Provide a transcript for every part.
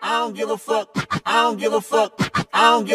I don't give a fuck. I don't give a fuck. I don't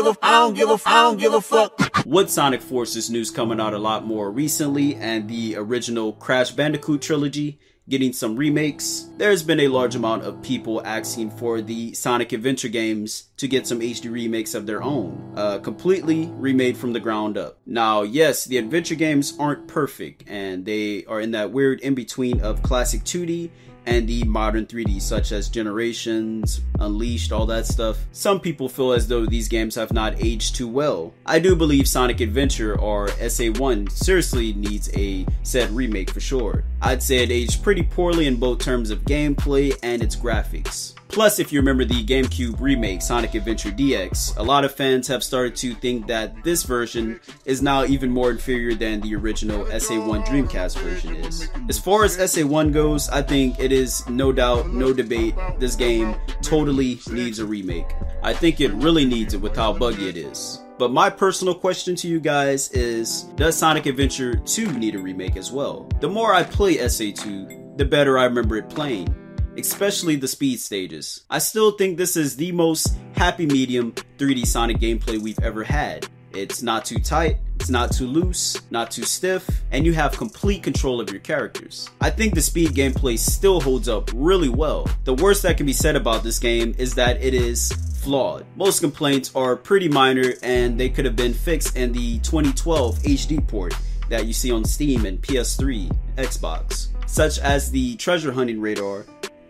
give a fuck. With Sonic Forces news coming out a lot more recently, and the original Crash Bandicoot trilogy getting some remakes, there's been a large amount of people asking for the Sonic Adventure games to get some HD remakes of their own, completely remade from the ground up. Now, yes, the adventure games aren't perfect, and they are in that weird in-between of classic 2D and the modern 3D, such as Generations, Unleashed, all that stuff. Some people feel as though these games have not aged too well. I do believe Sonic Adventure, or SA1, seriously needs a said remake for sure. I'd say it aged pretty poorly in both terms of gameplay and its graphics. Plus, if you remember the GameCube remake, Sonic Adventure DX, a lot of fans have started to think that this version is now even more inferior than the original SA1 Dreamcast version is. As far as SA1 goes, I think it is no doubt, no debate, this game totally needs a remake. I think it really needs it with how buggy it is. But my personal question to you guys is, does Sonic Adventure 2 need a remake as well? The more I play SA2, the better I remember it playing, especially the speed stages. I still think this is the most happy medium 3D Sonic gameplay we've ever had. It's not too tight, it's not too loose, not too stiff, and you have complete control of your characters. I think the speed gameplay still holds up really well. The worst that can be said about this game is that it is flawed. Most complaints are pretty minor, and they could have been fixed in the 2012 HD port that you see on Steam and PS3, Xbox, such as the treasure hunting radar,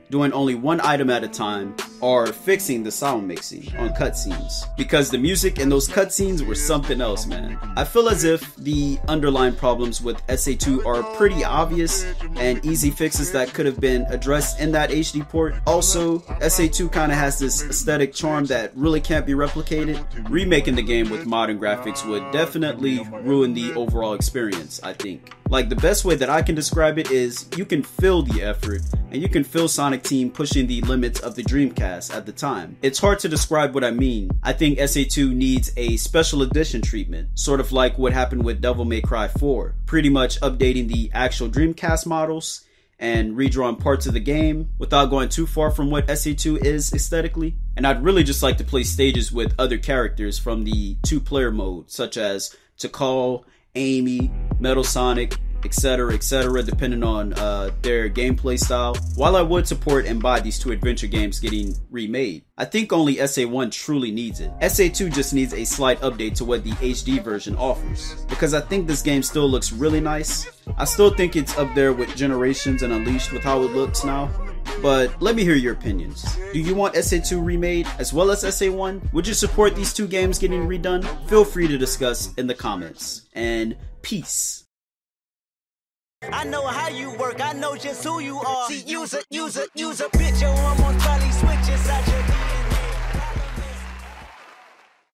doing only one item at a time, or fixing the sound mixing on cutscenes, because the music in those cutscenes were something else, man. I feel as if the underlying problems with SA2 are pretty obvious and easy fixes that could have been addressed in that HD port. Also, SA2 kind of has this aesthetic charm that really can't be replicated. Remaking the game with modern graphics would definitely ruin the overall experience, I think. Like, the best way that I can describe it is you can feel the effort, and you can feel Sonic Team pushing the limits of the Dreamcast at the time. It's hard to describe what I mean. I think SA2 needs a special edition treatment, sort of like what happened with Devil May Cry 4, pretty much updating the actual Dreamcast models and redrawing parts of the game without going too far from what SA2 is aesthetically. And I'd really just like to play stages with other characters from the 2-player mode, such as Tikal, Amy, Metal Sonic, etc., depending on their gameplay style. While I would support and buy these two adventure games getting remade, I think only SA1 truly needs it. SA2 just needs a slight update to what the HD version offers, because I think this game still looks really nice. I still think it's up there with Generations and Unleashed with how it looks now. But let me hear your opinions. Do you want SA2 remade as well as SA1? Would you support these two games getting redone? Feel free to discuss in the comments. And peace. I know how you work, I know just who you are. See, use a bitch.